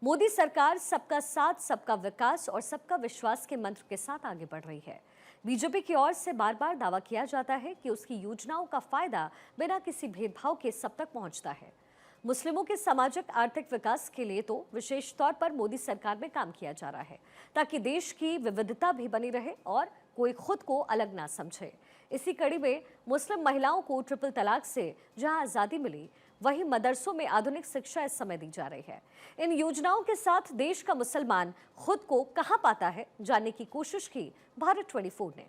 मोदी सरकार सबका साथ, सबका विकास और सबका विश्वास के मंत्र के साथ आगे बढ़ रही है। बीजेपी की ओर से बार बार दावा किया जाता है कि उसकी योजनाओं का फायदा बिना किसी भेदभाव के सब तक पहुंचता है। मुस्लिमों के सामाजिक आर्थिक विकास के लिए तो विशेष तौर पर मोदी सरकार में काम किया जा रहा है, ताकि देश की विविधता भी बनी रहे और कोई खुद को अलग ना समझे। इसी कड़ी में मुस्लिम महिलाओं को ट्रिपल तलाक से जहां आजादी मिली, वहीं मदरसों में आधुनिक शिक्षा इस समय दी जा रही है। इन योजनाओं के साथ देश का मुसलमान खुद को कहां पाता है, जानने की कोशिश की भारत 24 ने।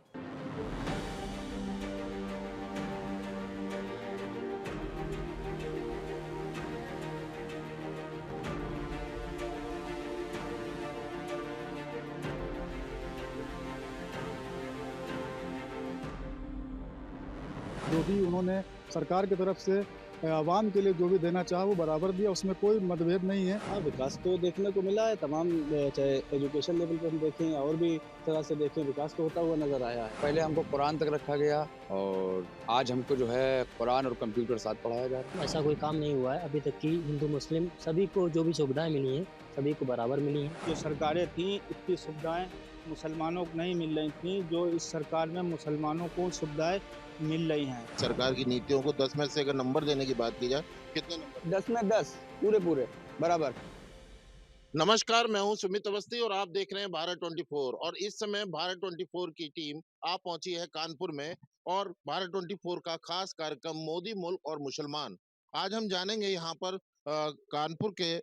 जो भी उन्होंने सरकार की तरफ से आवाम के लिए जो भी देना चाहा वो बराबर दिया, उसमें कोई मतभेद नहीं है। हाँ, विकास तो देखने को मिला है तमाम चाहे एजुकेशन लेवल पे हम देखें या और भी तरह से देखें, विकास तो होता हुआ नजर आया है। पहले हमको कुरान तक रखा गया और आज हमको जो है कुरान और कंप्यूटर साथ पढ़ाया जा रहा है। ऐसा कोई काम नहीं हुआ है अभी तक कि हिंदू मुस्लिम सभी को जो भी सुविधाएं मिली हैं सभी को बराबर मिली हैं। जो सरकारें थीं इतनी सुविधाएं मुसलमानों को नहीं मिल रही थीं, जो इस सरकार में मुसलमानों को सुविधाएं मिल रही हैं। सरकार की नीतियों को 10 में से अगर नंबर देने की बात की जाए, कितने नंबर? 10 में 10 पूरे बराबर। नमस्कार, मैं हूं सुमित अवस्थी और आप देख रहे हैं भारत 24। और इस समय भारत 24 की टीम आ पहुंची है कानपुर में और भारत 24 का खास कार्यक्रम मोदी मुल्क और मुसलमान। आज हम जानेंगे यहाँ पर कानपुर के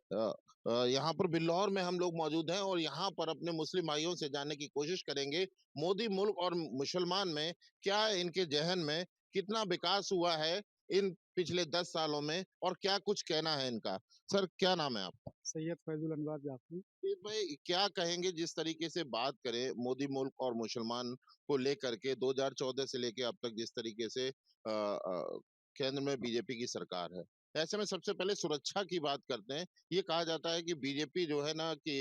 यहाँ पर बिल्लौर में हम लोग मौजूद हैं और यहाँ पर अपने मुस्लिम भाइयों से जानने की कोशिश करेंगे मोदी मुल्क और मुसलमान में क्या इनके जहन में कितना विकास हुआ है इन पिछले 10 सालों में और क्या कुछ कहना है इनका। सर, क्या नाम है आपका? सैयद फैजुल अनवर जाफरी। फिर भाई क्या कहेंगे जिस तरीके से बात करें मोदी मुल्क और मुसलमान को लेकर के 2014 से लेके अब तक जिस तरीके से केंद्र में बीजेपी की सरकार है, ऐसे में सबसे पहले सुरक्षा की बात करते हैं। ये कहा जाता है कि बीजेपी जो है ना कि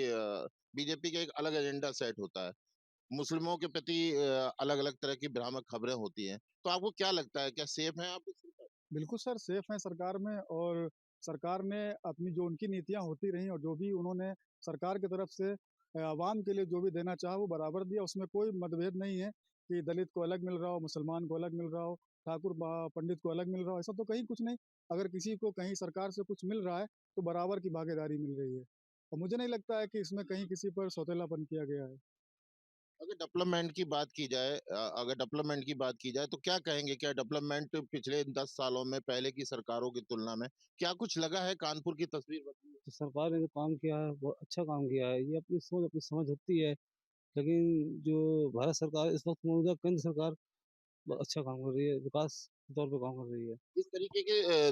बीजेपी का एक अलग एजेंडा सेट होता है, मुस्लिमों के प्रति अलग अलग तरह की भ्रामक खबरें होती हैं। तो आपको क्या लगता है, क्या सेफ है आप? बिल्कुल सर, सेफ हैं सरकार में, और सरकार ने अपनी जो उनकी नीतियां होती रही और जो भी उन्होंने सरकार की तरफ से आवाम के लिए जो भी देना चाहा वो बराबर दिया, उसमें कोई मतभेद नहीं है कि दलित को अलग मिल रहा हो, मुसलमान को अलग मिल रहा हो, ठाकुर पंडित को अलग मिल रहा हो, ऐसा तो कहीं कुछ नहीं। अगर किसी को कहीं सरकार से कुछ मिल रहा है तो बराबर की भागीदारी मिल रही है, और मुझे नहीं लगता है कि इसमें कहीं किसी पर सौतेलापन किया गया है। अगर डेवलपमेंट की बात की जाए तो क्या कहेंगे, क्या डेवलपमेंट पिछले इन 10 सालों में पहले की सरकारों की तुलना में क्या कुछ लगा है? कानपुर की तस्वीर बदली है? तो सरकार ने जो काम किया है बहुत अच्छा काम किया है, ये अपनी समझ होती है। लेकिन जो भारत सरकार इस वक्त मौजूदा केंद्र सरकार बहुत अच्छा काम कर रही है, विकास के तौर पे काम कर रही है।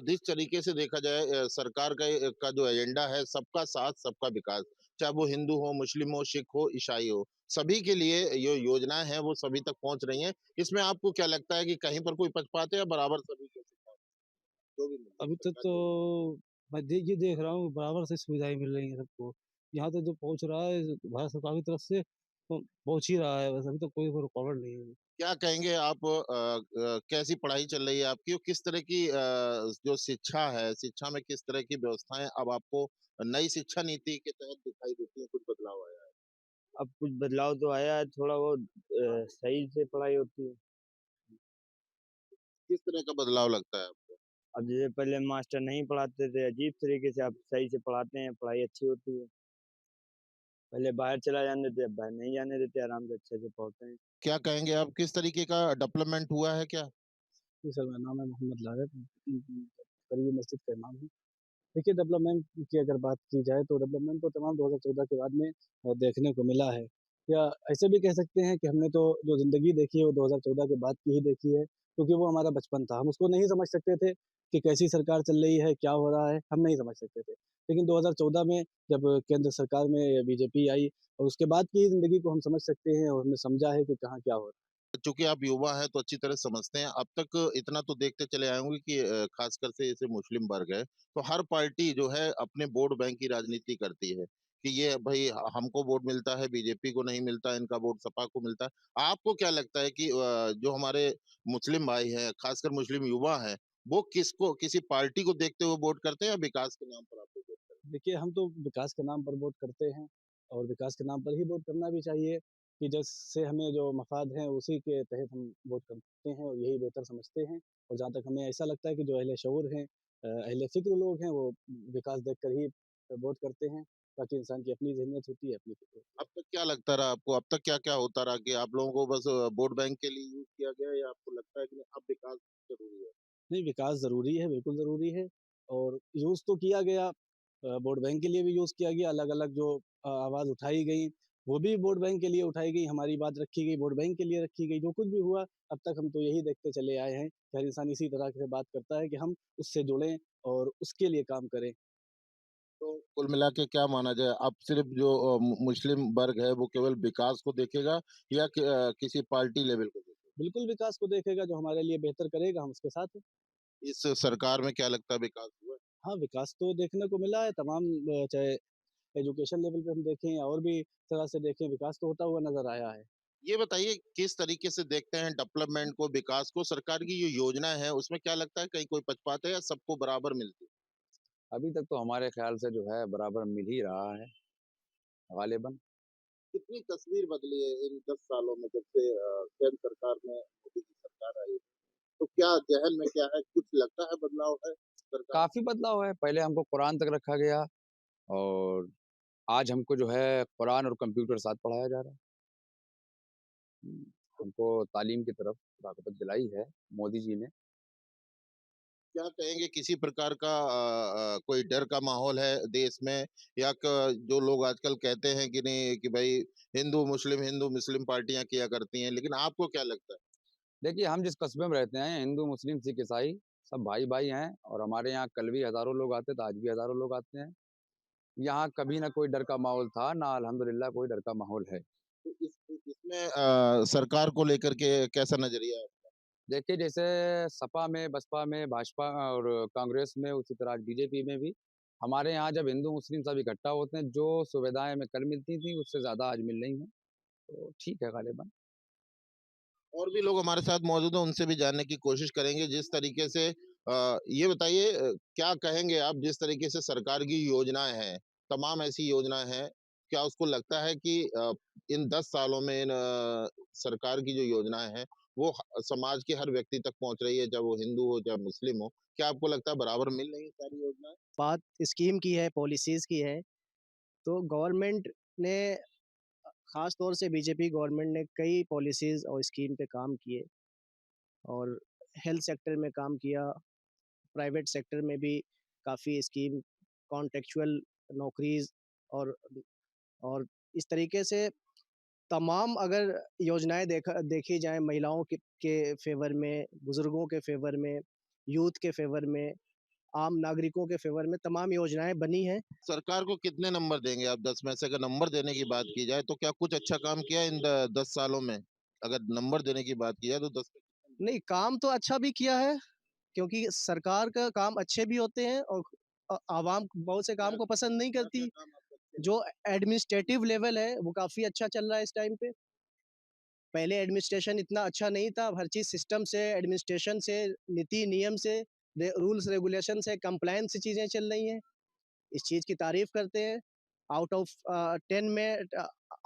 जिस तरीके से देखा जाए सरकार का जो एजेंडा है सबका साथ सबका विकास, चाहे वो हिंदू हो, मुस्लिम हो, सिख हो, ईसाई हो, सभी के लिए ये योजनाएं हैं वो सभी तक पहुंच रही हैं। इसमें आपको क्या लगता है कि कहीं पर कोई पक्षपात है या बराबर सभी के साथ? जो भी मिलता है, अभी तक सरकार तो जो ये देख रहा हूँ बराबर से सुविधाएं मिल रही हैं सबको। यहाँ तक जो पहुँच रहा है भारत सरकार की तरफ से तो पहुँच ही रहा है, बस अभी तक कोई रुकावट नहीं है। क्या कहेंगे आप, कैसी पढ़ाई चल रही है आपकी और किस तरह की जो शिक्षा है, शिक्षा में किस तरह की व्यवस्थाएं अब आपको नई शिक्षा नीति के तहत दिखाई देती है? कुछ बदलाव आया है? अब कुछ बदलाव तो आया है, थोड़ा बहुत सही से पढ़ाई होती है। किस तरह का बदलाव लगता है आपको? अब जैसे पहले मास्टर नहीं पढ़ाते थे, अजीब तरीके से अब सही से पढ़ाते हैं, पढ़ाई अच्छी होती है। पहले बाहर चला जाने देते, अब बाहर नहीं जाने देते, आराम से अच्छे से पढ़ते हैं। क्या कहेंगे आप, किस तरीके का डेवलपमेंट हुआ है क्या? जी सर, मेरा नाम है मोहम्मद लारफ, करीबी मस्जिद का इमाम हूँ। देखिए, डेवलपमेंट की अगर बात की जाए तो डेवलपमेंट तो तमाम 2014 के बाद में देखने को मिला है। या ऐसे भी कह सकते हैं कि हमने तो जो ज़िंदगी देखी है वो 2014 के बाद की ही देखी है, क्योंकि वो हमारा बचपन था। हम उसको नहीं समझ सकते थे कि कैसी सरकार चल रही है, क्या हो रहा है, हम नहीं समझ सकते थे। लेकिन 2014 में जब केंद्र सरकार में बीजेपी आई और उसके बाद की ज़िंदगी को हम समझ सकते हैं और हमने समझा है कि कहाँ क्या हो रहा है। चूंकि आप युवा हैं तो अच्छी तरह समझते हैं। अब तक इतना तो देखते चले आए होंगे कि खासकर से जैसे मुस्लिम वर्ग है, तो हर पार्टी जो है अपने वोट बैंक की राजनीति करती है कि ये भाई हमको वोट मिलता है, बीजेपी को नहीं मिलता, इनका वोट सपा को मिलता है। आपको क्या लगता है कि जो हमारे मुस्लिम भाई हैं, खासकर मुस्लिम युवा हैं, वो किसको, किसी पार्टी को देखते हुए वोट करते हैं या विकास के नाम पर आप वोट करते हैं? देखिए, हम तो विकास के नाम पर वोट करते हैं और विकास के नाम पर ही वोट करना भी चाहिए कि जिससे हमें जो मफ़ाद हैं, उसी के तहत हम वोट करते हैं और यही बेहतर समझते हैं। और जहाँ तक हमें ऐसा लगता है कि जो अहले शऊर हैं अहले फ़िक्र लोग हैं, वो विकास देखकर ही वोट करते हैं। बाकी इंसान की अपनी ज़हनियत होती है, अपनी फ़िक्र होती है। अब तक क्या लगता रहा आपको? अब तक क्या-क्या होता रहा कि आप लोगों को बस वोट बैंक के लिए यूज़ किया गया या आपको लगता है कि नहीं अब विकास ज़रूरी है? नहीं, विकास ज़रूरी है, बिल्कुल ज़रूरी है और यूज़ तो किया गया वोट बैंक के लिए भी यूज़ किया गया, अलग-अलग जो आवाज़ उठाई गई, वो भी वोट बैंक के लिए उठाई गई, हमारी बात रखी गई, वोट बैंक के लिए रखी गई। जो कुछ भी हुआ, अब तक हम तो यही देखते चले आए हैं कि हर इंसान इसी तरह से बात करता है कि हम उससे जुड़ें और उसके लिए काम करें। तो कुल मिला के क्या माना जाए, अब सिर्फ़ जो मुस्लिम वर्ग है वो केवल विकास को देखेगा या किसी पार्टी लेवल को देखेगा? बिल्कुल विकास को देखेगा, जो हमारे लिए बेहतर करेगा, हम उसके साथ हैं। इस सरकार में क्या लगता है विकास हुआ है? हाँ, विकास तो देखने को मिला है तमाम चाहे एजुकेशन लेवल पे हम देखें या और भी तरह से देखें, विकास तो होता हुआ नज़र आया है। ये बताइए किस तरीके से देखते हैं डेवलपमेंट को, विकास को? सरकार की जो योजना है उसमें क्या लगता है कहीं कोई पक्षपात है या सबको बराबर मिलती है? अभी तक तो हमारे ख्याल से जो है बराबर मिल ही रहा है गालिबन। कितनी तस्वीर बदली है इन 10 सालों में जब से केंद्र सरकार में मोदी की सरकार आई है? तो क्या ज़हन में क्या है, कुछ लगता है बदलाव है सरकार में? काफ़ी बदलाव है, पहले हमको कुरान तक रखा गया और आज हमको जो है कुरान और कंप्यूटर साथ पढ़ाया जा रहा है। हुँ, हमको तालीम की तरफ रग़बत दिलाई है मोदी जी ने। क्या कहेंगे किसी प्रकार का कोई डर का माहौल है देश में या जो लोग आजकल कहते हैं कि नहीं कि भाई हिंदू मुस्लिम पार्टियां किया करती हैं, लेकिन आपको क्या लगता है? देखिए, हम जिस कस्बे में रहते हैं, हिंदू, मुस्लिम, सिख, ईसाई सब भाई-भाई हैं और हमारे यहाँ कल भी हज़ारों लोग आते थे, आज भी हज़ारों लोग आते हैं। यहाँ कभी ना कोई डर का माहौल था, ना अल्हम्दुलिल्लाह कोई डर का माहौल है। तो इसमें सरकार को लेकर के कैसा नजरिया है? देखिए, जैसे सपा में, बसपा में, भाजपा और कांग्रेस में, उसी तरह आज बीजेपी में भी हमारे यहाँ जब हिंदू, मुस्लिम सब इकट्ठा होते हैं, जो सुविधाएँ हमें कल मिलती थी, उससे ज़्यादा आज मिल रही हैं। तो ठीक है गालिबन। और भी लोग हमारे साथ मौजूद हैं, उनसे भी जानने की कोशिश करेंगे जिस तरीके से ये बताइए क्या कहेंगे आप जिस तरीके से सरकार की योजनाएँ हैं, तमाम ऐसी योजनाएँ हैं, क्या उसको लगता है कि इन 10 सालों में सरकार की जो योजनाएँ हैं, वो समाज के हर व्यक्ति तक पहुँच रही है, चाहे वो हिंदू हो, चाहे मुस्लिम हो? क्या आपको लगता है बराबर मिल रही है सारी योजनाएँ? बात स्कीम की है, पॉलिसीज़ की है, तो गवर्नमेंट ने ख़ास तौर से बीजेपी गवर्नमेंट ने कई पॉलिसीज़ और स्कीम पे काम किए और हेल्थ सेक्टर में काम किया, प्राइवेट सेक्टर में भी काफ़ी स्कीम, कॉन्ट्रैक्चुअल नौकरीज़ और और इस तरीके से तमाम अगर योजनाएँ देखी जाएँ महिलाओं के फ़ेवर में, बुज़ुर्गों के फ़ेवर में, यूथ के फ़ेवर में, आम नागरिकों के फ़ेवर में तमाम योजनाएँ बनी हैं। सरकार को कितने नंबर देंगे आप 10 में से? अगर नंबर देने की बात की जाए, तो क्या कुछ अच्छा काम किया इन द 10 सालों में? अगर नंबर देने की बात की जाए, तो 10 में कितने नंबर? नहीं, काम तो अच्छा भी किया है, क्योंकि सरकार का काम अच्छे भी होते हैं और आवाम बहुत से काम क्या को पसंद नहीं क्या-क्या करती। काम आपको अच्छे लगे? जो एडमिनिस्ट्रेटिव लेवल है, वो काफ़ी अच्छा चल रहा है इस टाइम पे। पहले एडमिनिस्ट्रेशन इतना अच्छा नहीं था, अब हर चीज़ सिस्टम से, एडमिनिस्ट्रेशन से, नीति नियम से, रूल्स रेगुलेशन से, कंप्लायंस से चीज़ें चल रही हैं। इस चीज़ की तारीफ़ करते हैं। आउट ऑफ 10 में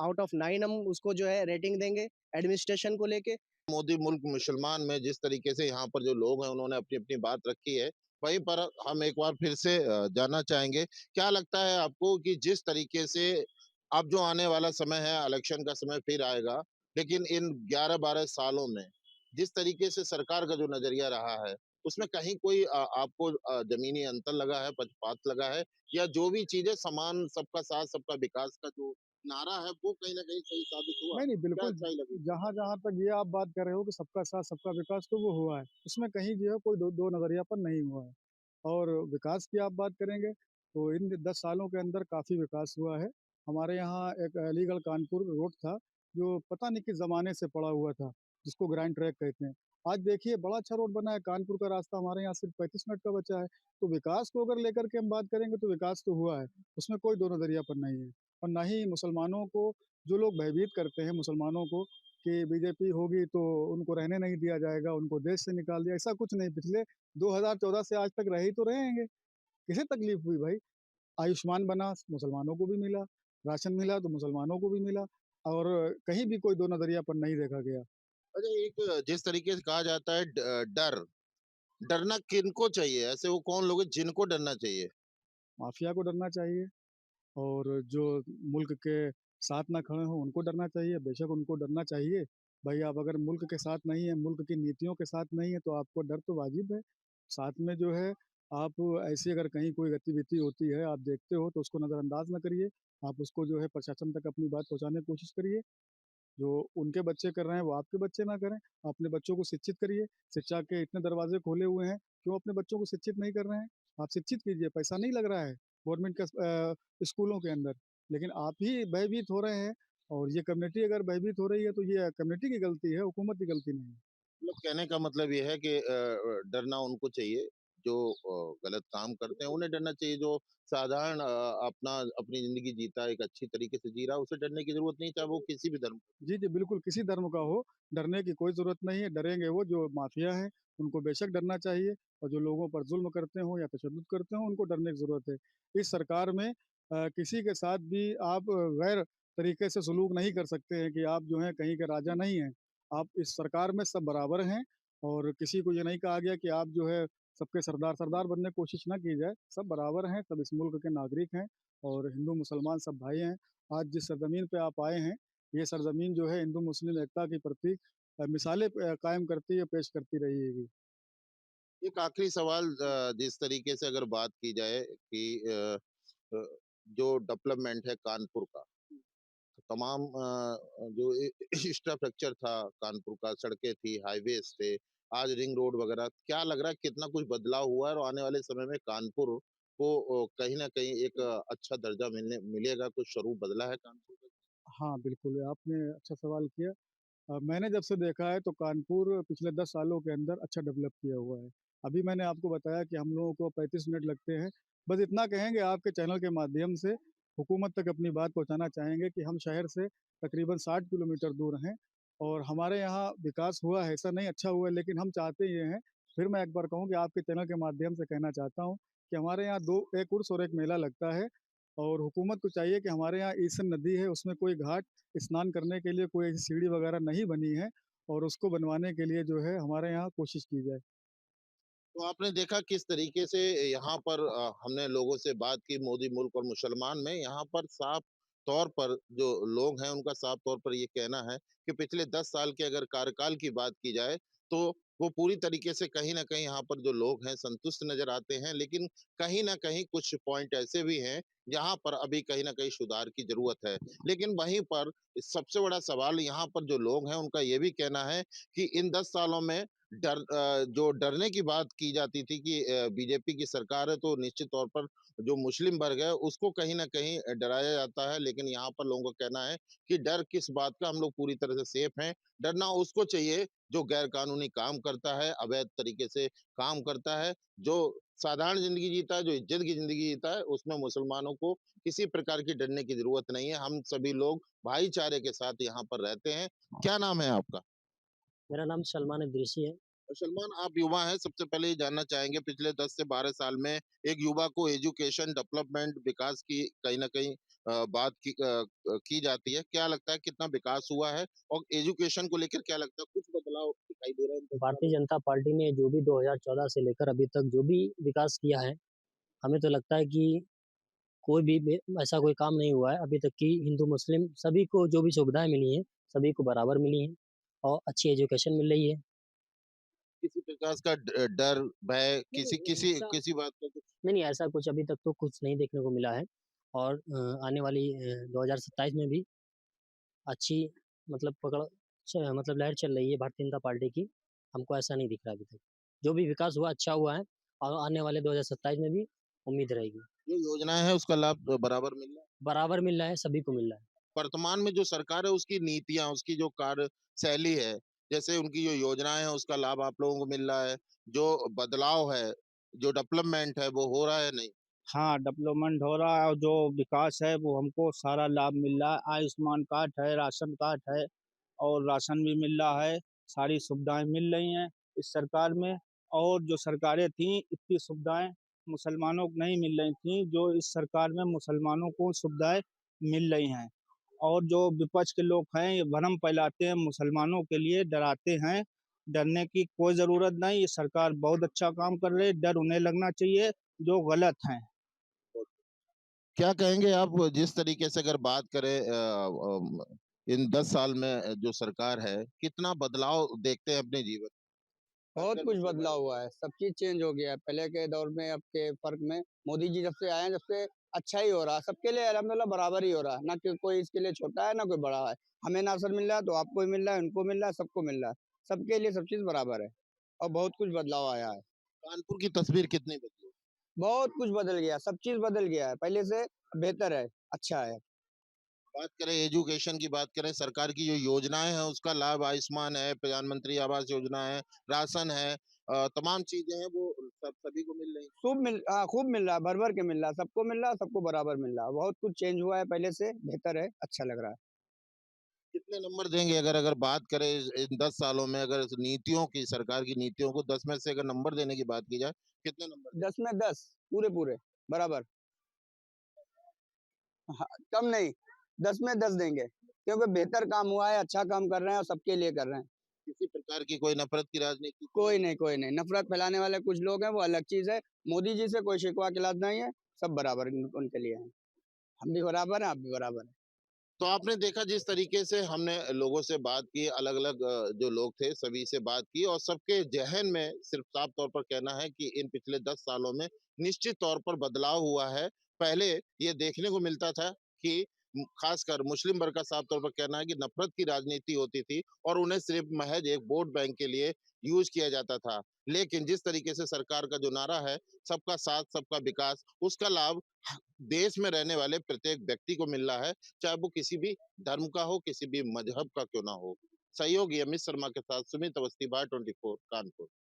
आउट ऑफ 9 हम उसको जो है रेटिंग देंगे एडमिनिस्ट्रेशन को लेके। मोदी मुल्क मुसलमान में जिस तरीके से यहाँ पर जो लोग हैं उन्होंने अपनी-अपनी बात रखी है, वहीं पर हम एक बार फिर से जानना चाहेंगे, क्या लगता है आपको कि जिस तरीके से अब जो आने वाला समय है, इलेक्शन का समय फिर आएगा, लेकिन इन 11-12 सालों में जिस तरीके से सरकार का जो नज़रिया रहा है, उसमें कहीं कोई आपको ज़मीनी अंतर लगा है, पक्षपात लगा है या जो भी चीज़ें समान सबका साथ, सबका विकास का जो नारा है, वो कहीं न कहीं सही साबित हुआ? नहीं, नहीं, क्या बिल्कुल, अच्छाई लगी? जहाँ-जहाँ तक ये आप बात कर रहे हो कि सबका साथ, सबका विकास तो वो हुआ है। उसमें कहीं जो है कोई दो नज़रियापन नहीं हुआ है। और विकास की आप बात करेंगे, तो इन 10 सालों के अंदर काफ़ी विकास हुआ है। हमारे यहाँ एक अलीगढ़ कानपुर रोड था, जो पता नहीं किस ज़माने से पड़ा हुआ था, जिसको ग्रांड ट्रैक कहते हैं। आज देखिए बड़ा अच्छा रोड बना है, कानपुर का रास्ता हमारे यहाँ सिर्फ 35 मिनट का बचा है। तो विकास को अगर लेकर के हम बात करेंगे तो विकास तो हुआ है, उसमें कोई दो नज़रियापन नहीं है। और ना ही मुसलमानों को जो लोग भयभीत करते हैं मुसलमानों को कि बीजेपी होगी तो उनको रहने नहीं दिया जाएगा, उनको देश से निकाल दिया, ऐसा कुछ नहीं। पिछले 2014 से आज तक रह ही तो रहे हैंगे। किसे तकलीफ हुई भाई? आयुष्मान बना, मुसलमानों को भी मिला, राशन मिला तो मुसलमानों को भी मिला और कहीं भी कोई दो नज़रिया पर नहीं देखा गया। अच्छा, एक जिस तरीके से कहा जाता है डर, डरना किनको चाहिए? ऐसे वो कौन लोग हैं जिनको डरना चाहिए? माफिया को डरना चाहिए और जो मुल्क के साथ ना खड़े हों उनको डरना चाहिए, बेशक उनको डरना चाहिए। भाई आप अगर मुल्क के साथ नहीं हैं, मुल्क की नीतियों के साथ नहीं हैं तो आपको डर तो वाजिब है। साथ में जो है आप ऐसी अगर कहीं कोई गतिविधि होती है, आप देखते हो तो उसको नज़रअंदाज ना करिए। आप उसको जो है प्रशासन तक अपनी बात पहुँचाने की कोशिश करिए। जो उनके बच्चे कर रहे हैं वो आपके बच्चे ना करें। अपने बच्चों को शिक्षित करिए। शिक्षा के इतने दरवाजे खोले हुए हैं, क्यों अपने बच्चों को शिक्षित नहीं कर रहे हैं? आप शिक्षित कीजिए, पैसा नहीं लग रहा है गवर्नमेंट का स्कूलों के अंदर। लेकिन आप ही भयभीत हो रहे हैं और ये कम्युनिटी अगर भयभीत हो रही है तो ये कम्युनिटी की गलती है, हुकूमत की गलती नहीं है। मतलब कहने का मतलब ये है कि डरना उनको चाहिए जो गलत काम करते हैं, उन्हें डरना चाहिए। जो साधारण अपना अपनी ज़िंदगी जीता है, एक अच्छी तरीके से जी रहा है, उसे डरने की ज़रूरत नहीं, चाहे वो किसी भी धर्म। जी, जी, बिल्कुल किसी धर्म का हो, डरने की कोई ज़रूरत नहीं है। डरेंगे वो जो माफिया हैं, उनको बेशक डरना चाहिए और जो लोगों पर ज़ुल्म करते हों या तशद्दुद करते हों, उनको डरने की ज़रूरत है। इस सरकार में किसी के साथ भी आप गैर तरीके से सलूक नहीं कर सकते हैं कि आप जो हैं कहीं के राजा नहीं हैं। आप इस सरकार में सब बराबर हैं और किसी को ये नहीं कहा गया कि आप जो है सबके सरदार सरदार बनने की कोशिश ना की जाए। सब बराबर हैं, सब इस मुल्क के नागरिक हैं और हिंदू मुसलमान सब भाई हैं। आज जिस सरज़मीन पे आप आए हैं ये सरजमीन जो है हिंदू मुस्लिम एकता की प्रतीक मिसालें कायम करती है, पेश करती रहेगी। एक आखिरी सवाल, जिस तरीके से अगर बात की जाए कि अ, जो डेवलपमेंट है कानपुर का, तमाम जो इंफ्रास्ट्रक्चर था कानपुर का, सड़कें थी, हाईवेज थे, आज रिंग रोड वगैरह, क्या लग रहा है कितना कुछ बदलाव हुआ है और आने वाले समय में कानपुर को कहीं न कहीं एक अच्छा दर्जा मिलेगा, कुछ स्वरूप बदला है कानपुर का? हाँ, बिल्कुल, आपने अच्छा सवाल किया। मैंने जब से देखा है तो कानपुर पिछले 10 सालों के अंदर अच्छा डेवलप किया हुआ है। अभी मैंने आपको बताया कि हम लोगों को 35 मिनट लगते हैं। बस इतना कहेंगे आपके चैनल के माध्यम से हुकूमत तक अपनी बात पहुँचाना चाहेंगे कि हम शहर से तकरीबन 60 किलोमीटर दूर हैं और हमारे यहाँ विकास हुआ है, ऐसा नहीं अच्छा हुआ है लेकिन हम चाहते ये हैं, फिर मैं एक बार कहूँ कि आपके चैनल के माध्यम से कहना चाहता हूँ कि हमारे यहाँ 2 एक उर्स और एक मेला लगता है और हुकूमत को चाहिए कि हमारे यहाँ ईसन नदी है, उसमें कोई घाट स्नान करने के लिए कोई ऐसी सीढ़ी वगैरह नहीं बनी है और उसको बनवाने के लिए जो है हमारे यहाँ कोशिश की जाए। तो आपने देखा किस तरीके से यहाँ पर हमने लोगों से बात की मोदी मुल्क और मुसलमान में, यहाँ पर साफ तौर पर जो लोग हैं उनका साफ तौर पर ये कहना है कि पिछले 10 साल के अगर कार्यकाल की बात की जाए तो वो पूरी तरीके से कहीं न कहीं यहाँ पर जो लोग हैं संतुष्ट नज़र आते हैं। लेकिन कहीं न कहीं कुछ पॉइंट ऐसे भी हैं जहाँ पर अभी कहीं न कहीं सुधार की ज़रूरत है। लेकिन वहीं पर सबसे बड़ा सवाल यहाँ पर जो लोग हैं उनका ये भी कहना है कि इन 10 सालों में जो डरने की बात की जाती थी कि बीजेपी की सरकार है तो निश्चित तौर पर जो मुस्लिम वर्ग है उसको कहीं न कहीं डराया जाता है। लेकिन यहाँ पर लोगों का कहना है कि डर किस बात का, हम लोग पूरी तरह से सेफ हैं। डरना उसको चाहिए जो गैर कानूनी काम करता है, अवैध तरीके से काम करता है, जो साधारण ज़िंदगी जीता है, जो इज़्ज़त की ज़िंदगी जीता है, उसमें मुसलमानों को किसी प्रकार की डरने की ज़रूरत नहीं है। हम सभी लोग भाईचारे के साथ यहाँ पर रहते हैं। क्या नाम है आपका? मेरा नाम सलमान इदरीसी है। सलमान, आप युवा हैं, सबसे पहले ये जानना चाहेंगे पिछले 10 से 12 साल में एक युवा को एजुकेशन, डेवलपमेंट, विकास की कहीं न कहीं बात की जाती है। क्या लगता है कितना विकास हुआ है? और एजुकेशन को लेकर क्या लगता है कुछ बदलाव दिखाई दे रहा है इन 10 भारतीय सालों में? जनता पार्टी ने जो भी 2014 से लेकर अभी तक जो भी विकास किया है, हमें तो लगता है कि कोई भी ऐसा कोई काम नहीं हुआ है अभी तक कि हिंदू मुस्लिम सभी को जो भी सुविधाएँ मिली हैं, सभी को बराबर मिली हैं और अच्छी एजुकेशन मिल रही है। किसी प्रकार का डर, भय नहीं, किसी नहीं, किसी ऐसा किसी बात का कुछ। नहीं, नहीं, ऐसा कुछ अभी तक तो कुछ नहीं देखने को मिला है और आने वाली 2027 में भी अच्छी मतलब मतलब लहर चल रही है भारतीय जनता पार्टी की, हमको ऐसा नहीं दिख रहा अभी तक। जो भी विकास हुआ अच्छा हुआ है और आने वाले 2027 में भी उम्मीद रहेगी। जो योजनाएँ हैं उसका लाभ बराबर मिल रहा है? बराबर मिल रहा है, सभी को मिल रहा है। वर्तमान में जो सरकार है उसकी नीतियाँ, उसकी जो कार्यशैली है, जैसे उनकी जो योजनाएँ हैं उसका लाभ आप लोगों को मिल रहा है, जो बदलाव है, जो डेवलपमेंट है वो हो रहा है नहीं? हाँ, डेवलपमेंट हो रहा है और जो विकास है वो हमको सारा लाभ मिल रहा है। आयुष्मान कार्ड है, राशन कार्ड है और राशन भी मिल रहा है। सारी सुविधाएँ मिल रही हैं इस सरकार में और जो सरकारें थीं इतनी सुविधाएँ मुसलमानों को नहीं मिल रही थी, जो इस सरकार में मुसलमानों को सुविधाएं मिल रही हैं। और जो विपक्ष के लोग हैं ये भ्रम फैलाते हैं, मुसलमानों के लिए डराते हैं। डरने की कोई ज़रूरत नहीं, ये सरकार बहुत अच्छा काम कर रही है, डर उन्हें लगना चाहिए जो गलत हैं। क्या कहेंगे आप जिस तरीके से अगर बात करें इन 10 साल में जो सरकार है कितना बदलाव देखते हैं अपने जीवन बहुत खासकर कुछ मुस्लिम बदलाव हुआ है, सब चीज चेंज हो गया है। पहले के दौर में अब के फर्क में मोदी जी जब से आए हैं, जब से अच्छा ही हो रहा है सबके लिए, अल्हम्दुलिल्लाह बराबर ही हो रहा है, ना कि कोई इसके लिए छोटा है ना कोई बड़ा है। हमें ना अवसर मिल रहा है तो आपको भी मिल रहा है, उनको मिल रहा है, सबको मिल रहा है, सबके लिए सब चीज बराबर है और बहुत कुछ बदलाव आया है। कानपुर की तस्वीर कितनी बदली बहुत कुछ बदल गया, सब चीज बदल गया है, पहले से बेहतर है, अच्छा है। बात करें एजुकेशन की बात करें सरकार की जो योजनाएं हैं उसका लाभ आयुष्मान है प्रधानमंत्री आवास योजना है राशन है तमाम चीजें हैं वो सब सभी को मिल रही हैं। खूब मिल रहा है, भर भर के मिल रहा है, सबको मिल रहा है, सबको बराबर मिल रहा है, बहुत कुछ चेंज हुआ है, पहले से बेहतर है, अच्छा लग रहा है। कितने नंबर देंगे अगर अगर बात करें इन 10 सालों में अगर इस नीतियों की सरकार की नीतियों को 10 में से अगर नंबर देने की बात की जाए कितने नंबर 10 में 10 पूरे पूरे बराबर। हाँ, कम नहीं, 10 में 10 देंगे क्योंकि बेहतर काम हुआ है, अच्छा काम कर रहे हैं और सबके लिए कर रहे हैं। किसी प्रकार की कोई नफरत की राजनीति कोई नहीं, नफरत फैलाने वाले कुछ लोग हैं वो अलग चीज है। मोदी जी से कोई शिकवा खिलाफ नहीं है, सब बराबर उनके लिए है। हम भी बराबर हैं, आप भी बराबर हैं। तो आपने देखा जिस तरीके से हमने लोगों से बात की अलग-अलग जो लोग थे सभी से बात की और सबके ज़हन में सिर्फ साफ तौर पर कहना है कि इन पिछले 10 सालों में निश्चित तौर पर बदलाव हुआ है। पहले ये देखने को मिलता था कि खासकर मुस्लिम वर्ग का साफ तौर पर कहना है कि नफ़रत की राजनीति होती थी और उन्हें सिर्फ महज़ एक वोट बैंक के लिए यूज़ किया जाता था। लेकिन जिस तरीके से सरकार का जो नारा है सबका साथ सबका विकास, उसका लाभ देश में रहने वाले प्रत्येक व्यक्ति को मिल रहा है, चाहे वो किसी भी धर्म का हो, किसी भी मजहब का क्यों ना हो। सहयोगी अमित शर्मा के साथ सुमित अवस्थी, बाय 24 कानपुर।